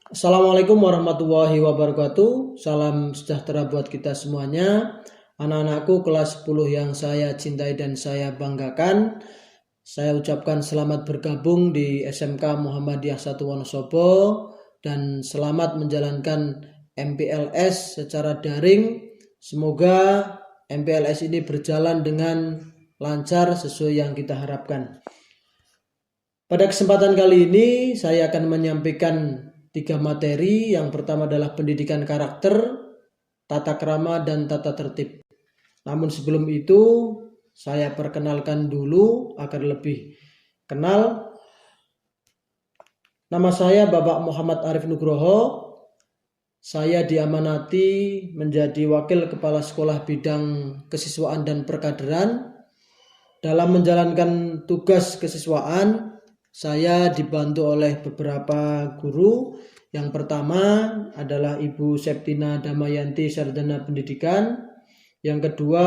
Assalamualaikum warahmatullahi wabarakatuh. Salam sejahtera buat kita semuanya. Anak-anakku kelas 10 yang saya cintai dan saya banggakan. Saya ucapkan selamat bergabung di SMK Muhammadiyah 1 Wonosobo dan selamat menjalankan MPLS secara daring. Semoga MPLS ini berjalan dengan lancar sesuai yang kita harapkan. Pada kesempatan kali ini saya akan menyampaikan 3 materi. Yang pertama adalah pendidikan karakter, tata krama, dan tata tertib. Namun sebelum itu saya perkenalkan dulu agar lebih kenal. Nama saya Bapak Muhammad Arif Nugroho. Saya diamanati menjadi Wakil Kepala Sekolah Bidang Kesiswaan dan Perkaderan. Dalam menjalankan tugas kesiswaan, saya dibantu oleh beberapa guru. Yang pertama adalah Ibu Septina Damayanti, Sarjana Pendidikan. Yang kedua,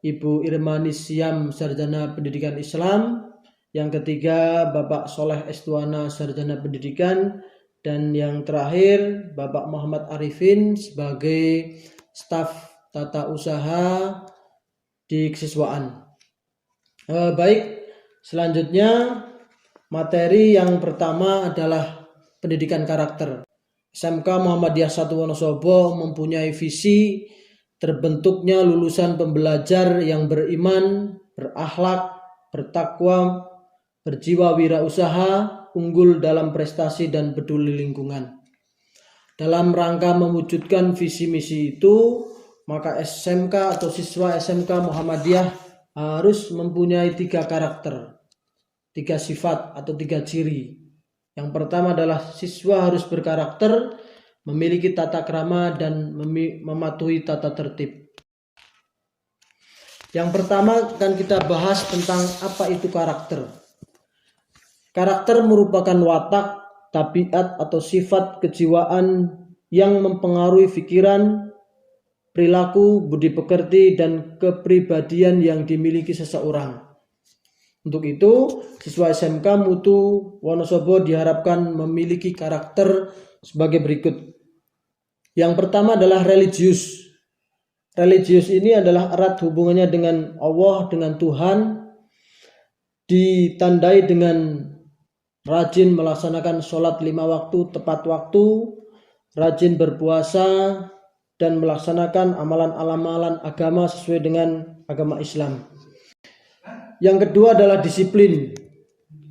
Ibu Irmani Siam, Sarjana Pendidikan Islam. Yang ketiga, Bapak Soleh Estuana, Sarjana Pendidikan. Dan yang terakhir, Bapak Muhammad Arifin sebagai staf tata usaha di kesiswaan. Baik, selanjutnya materi yang pertama adalah pendidikan karakter. SMK Muhammadiyah 1 Wonosobo mempunyai visi terbentuknya lulusan pembelajar yang beriman, berakhlak, bertakwa, berjiwa wirausaha, unggul dalam prestasi dan peduli lingkungan. Dalam rangka mewujudkan visi misi itu, maka SMK atau siswa SMK Muhammadiyah harus mempunyai 3 karakter, 3 sifat atau 3 ciri. Yang pertama adalah siswa harus berkarakter, memiliki tata krama, dan mematuhi tata tertib. Yang pertama akan kita bahas tentang apa itu karakter. Karakter merupakan watak, tabiat atau sifat kejiwaan yang mempengaruhi pikiran, perilaku, budi pekerti, dan kepribadian yang dimiliki seseorang. Untuk itu, siswa SMK Mutu Wonosobo diharapkan memiliki karakter sebagai berikut. Yang pertama adalah religius. Religius ini adalah erat hubungannya dengan Allah, dengan Tuhan, ditandai dengan rajin melaksanakan sholat 5 waktu tepat waktu, rajin berpuasa, dan melaksanakan amalan-amalan agama sesuai dengan agama Islam. Yang kedua adalah disiplin.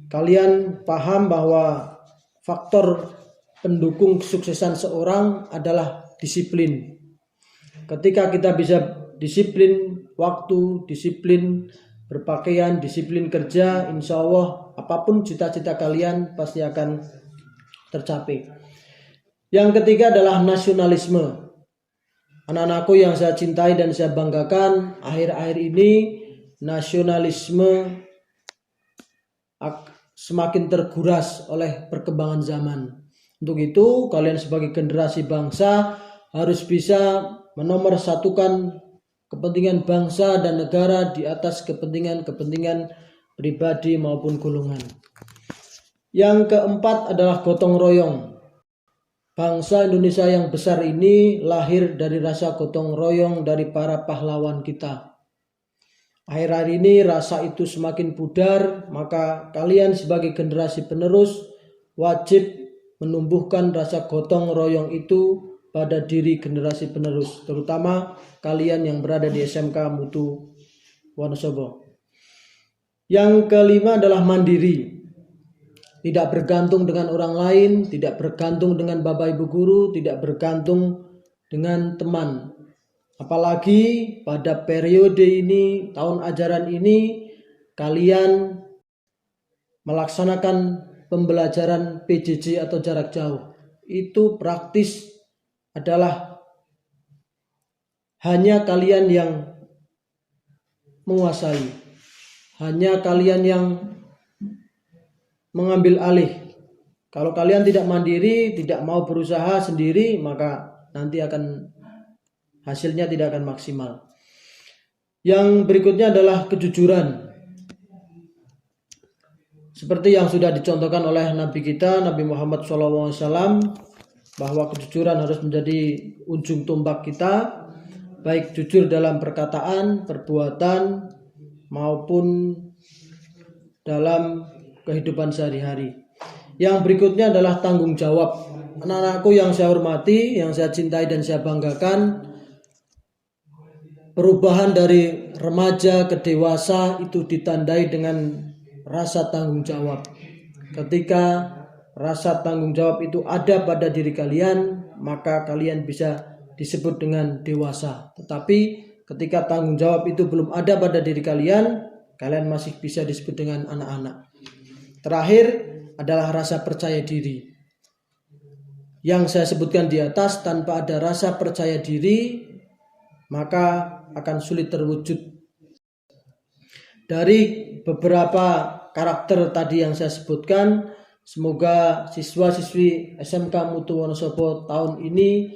Kalian paham bahwa faktor pendukung kesuksesan seorang adalah disiplin. Ketika kita bisa disiplin waktu, disiplin berpakaian, disiplin kerja, insya Allah apapun cita-cita kalian pasti akan tercapai. Yang ketiga adalah nasionalisme. Anak-anakku yang saya cintai dan saya banggakan, akhir-akhir ini nasionalisme semakin terguras oleh perkembangan zaman. Untuk itu, kalian sebagai generasi bangsa harus bisa menomorsatukan kepentingan bangsa dan negara di atas kepentingan-kepentingan pribadi maupun golongan. Yang keempat adalah gotong royong. Bangsa Indonesia yang besar ini lahir dari rasa gotong royong dari para pahlawan kita. Akhir-akhir ini rasa itu semakin pudar, maka kalian sebagai generasi penerus wajib menumbuhkan rasa gotong royong itu pada diri generasi penerus, terutama kalian yang berada di SMK Mutu Wonosobo. Yang kelima adalah mandiri. Tidak bergantung dengan orang lain, tidak bergantung dengan bapak ibu guru, tidak bergantung dengan teman. Apalagi pada periode ini, tahun ajaran ini, kalian melaksanakan pembelajaran PJJ atau jarak jauh. Itu praktis adalah hanya kalian yang menguasai, hanya kalian yang mengambil alih. Kalau kalian tidak mandiri, tidak mau berusaha sendiri, maka nanti hasilnya tidak akan maksimal. Yang berikutnya adalah kejujuran. Seperti yang sudah dicontohkan oleh Nabi kita, Nabi Muhammad SAW, bahwa kejujuran harus menjadi ujung tombak kita, baik jujur dalam perkataan, perbuatan, maupun dalam kehidupan sehari-hari. Yang berikutnya adalah tanggung jawab. Anak-anakku yang saya hormati, yang saya cintai dan saya banggakan, perubahan dari remaja ke dewasa itu ditandai dengan rasa tanggung jawab. Ketika rasa tanggung jawab itu ada pada diri kalian, maka kalian bisa disebut dengan dewasa. Tetapi ketika tanggung jawab itu belum ada pada diri kalian, kalian masih bisa disebut dengan anak-anak. Terakhir adalah rasa percaya diri. Yang saya sebutkan di atas, tanpa ada rasa percaya diri, maka akan sulit terwujud. Dari beberapa karakter tadi yang saya sebutkan, semoga siswa-siswi SMK Mutu Wonosobo tahun ini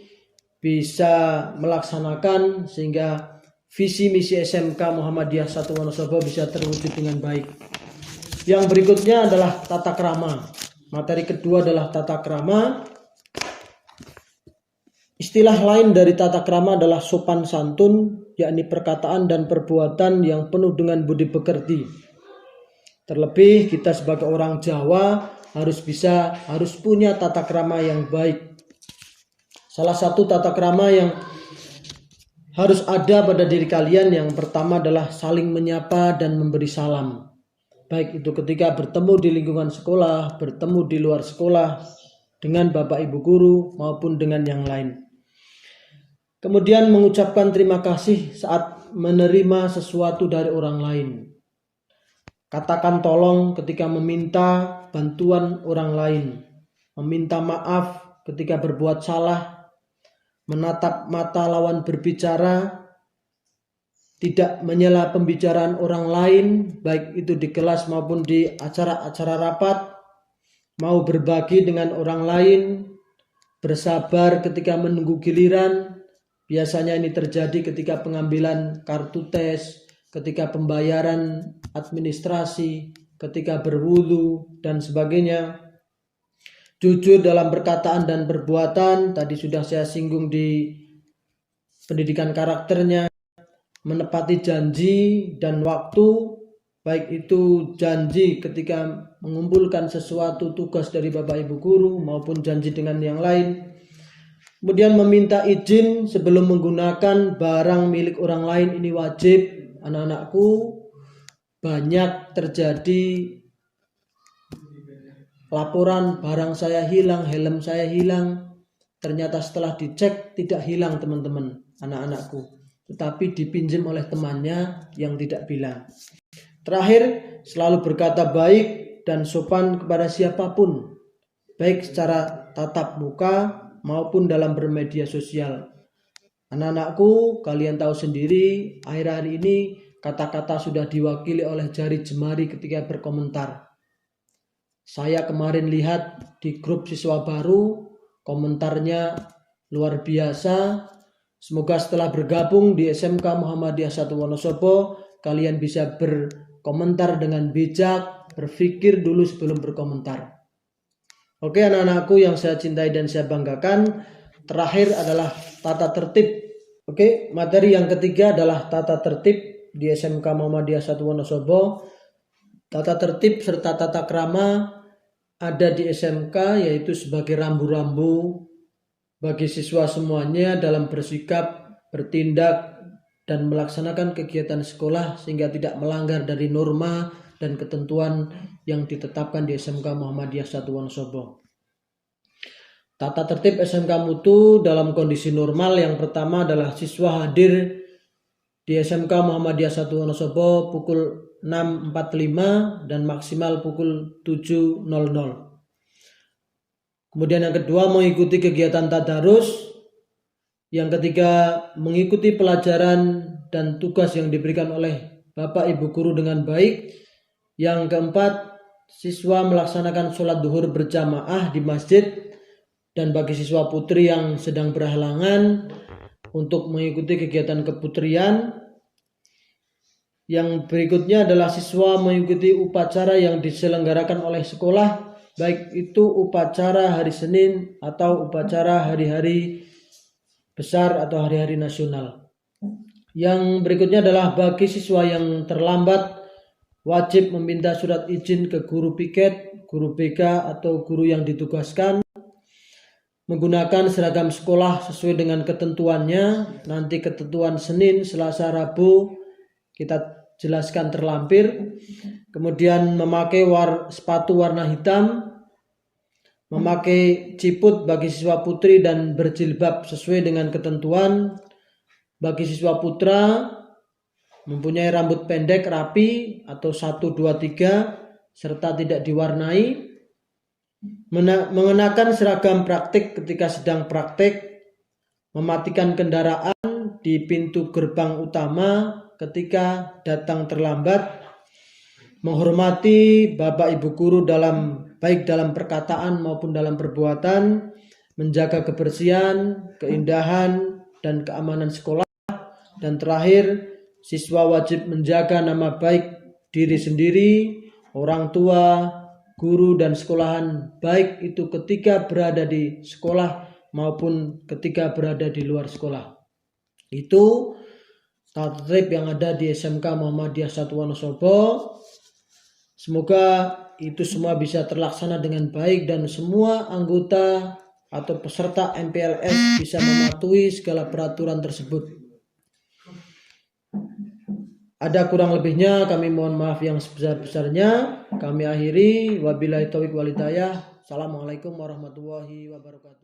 bisa melaksanakan sehingga visi misi SMK Muhammadiyah 1 Wonosobo bisa terwujud dengan baik. Yang berikutnya adalah tata krama. Materi kedua adalah tata krama. Istilah lain dari tata krama adalah sopan santun, yakni perkataan dan perbuatan yang penuh dengan budi pekerti. Terlebih kita sebagai orang Jawa harus punya tata krama yang baik. Salah satu tata krama yang harus ada pada diri kalian yang pertama adalah saling menyapa dan memberi salam. Baik itu ketika bertemu di lingkungan sekolah, bertemu di luar sekolah, dengan Bapak Ibu guru maupun dengan yang lain. Kemudian mengucapkan terima kasih saat menerima sesuatu dari orang lain. Katakan tolong ketika meminta bantuan orang lain. Meminta maaf ketika berbuat salah. Menatap mata lawan berbicara. Tidak menyela pembicaraan orang lain, baik itu di kelas maupun di acara-acara rapat. Mau berbagi dengan orang lain. Bersabar ketika menunggu giliran. Biasanya ini terjadi ketika pengambilan kartu tes, ketika pembayaran administrasi, ketika berwudu, dan sebagainya. Jujur dalam perkataan dan perbuatan, tadi sudah saya singgung di pendidikan karakternya. Menepati janji dan waktu, baik itu janji ketika mengumpulkan sesuatu tugas dari Bapak Ibu guru maupun janji dengan yang lain. Kemudian meminta izin sebelum menggunakan barang milik orang lain, ini wajib. Anak-anakku, banyak terjadi laporan barang saya hilang, helm saya hilang. Ternyata setelah dicek tidak hilang teman-teman, anak-anakku. Tetapi dipinjam oleh temannya yang tidak bilang. Terakhir, selalu berkata baik dan sopan kepada siapapun. Baik secara tatap muka maupun dalam bermedia sosial. Anak-anakku, kalian tahu sendiri, akhir-akhir ini kata-kata sudah diwakili oleh jari jemari ketika berkomentar. Saya kemarin lihat di grup siswa baru, komentarnya luar biasa. Semoga setelah bergabung di SMK Muhammadiyah 1 Wonosobo, kalian bisa berkomentar dengan bijak, berpikir dulu sebelum berkomentar. Oke anak-anakku yang saya cintai dan saya banggakan, terakhir adalah tata tertib. Oke, materi yang ketiga adalah tata tertib di SMK Muhammadiyah 1 Wonosobo. Tata tertib serta tata krama ada di SMK, yaitu sebagai rambu-rambu bagi siswa semuanya dalam bersikap, bertindak, dan melaksanakan kegiatan sekolah sehingga tidak melanggar dari norma dan ketentuan yang ditetapkan di SMK Muhammadiyah 1 Wonosobo. Tata tertib SMK Mutu dalam kondisi normal yang pertama adalah siswa hadir di SMK Muhammadiyah 1 Wonosobo pukul 6.45 dan maksimal pukul 7.00. Kemudian yang kedua mengikuti kegiatan tadarus. Yang ketiga mengikuti pelajaran dan tugas yang diberikan oleh Bapak Ibu guru dengan baik. Yang keempat, siswa melaksanakan sholat duhur berjamaah di masjid, dan bagi siswa putri yang sedang berhalangan untuk mengikuti kegiatan keputrian. Yang berikutnya adalah siswa mengikuti upacara yang diselenggarakan oleh sekolah baik itu upacara hari Senin atau upacara hari-hari besar atau hari-hari nasional. Yang berikutnya adalah bagi siswa yang terlambat wajib meminta surat izin ke guru piket, guru BK atau guru yang ditugaskan, menggunakan seragam sekolah sesuai dengan ketentuannya. Nanti ketentuan Senin, Selasa, Rabu kita jelaskan terlampir. Kemudian memakai sepatu warna hitam, memakai ciput bagi siswa putri dan berjilbab sesuai dengan ketentuan. Bagi siswa putra mempunyai rambut pendek rapi atau 1, 2, 3 serta tidak diwarnai. Mengenakan seragam praktik ketika sedang praktik. Mematikan kendaraan di pintu gerbang utama ketika datang terlambat. Menghormati bapak ibu guru baik dalam perkataan maupun dalam perbuatan. Menjaga kebersihan, keindahan, dan keamanan sekolah. Dan terakhir, siswa wajib menjaga nama baik diri sendiri, orang tua, guru, dan sekolahan, baik itu ketika berada di sekolah maupun ketika berada di luar sekolah. Itu tata tertib yang ada di SMK Muhammadiyah 1 Wonosobo. Semoga itu semua bisa terlaksana dengan baik dan semua anggota atau peserta MPLS bisa mematuhi segala peraturan tersebut. Ada kurang lebihnya kami mohon maaf yang sebesar-besarnya. Kami akhiri, wabillahi taufiq wal hidayah. Assalamualaikum warahmatullahi wabarakatuh.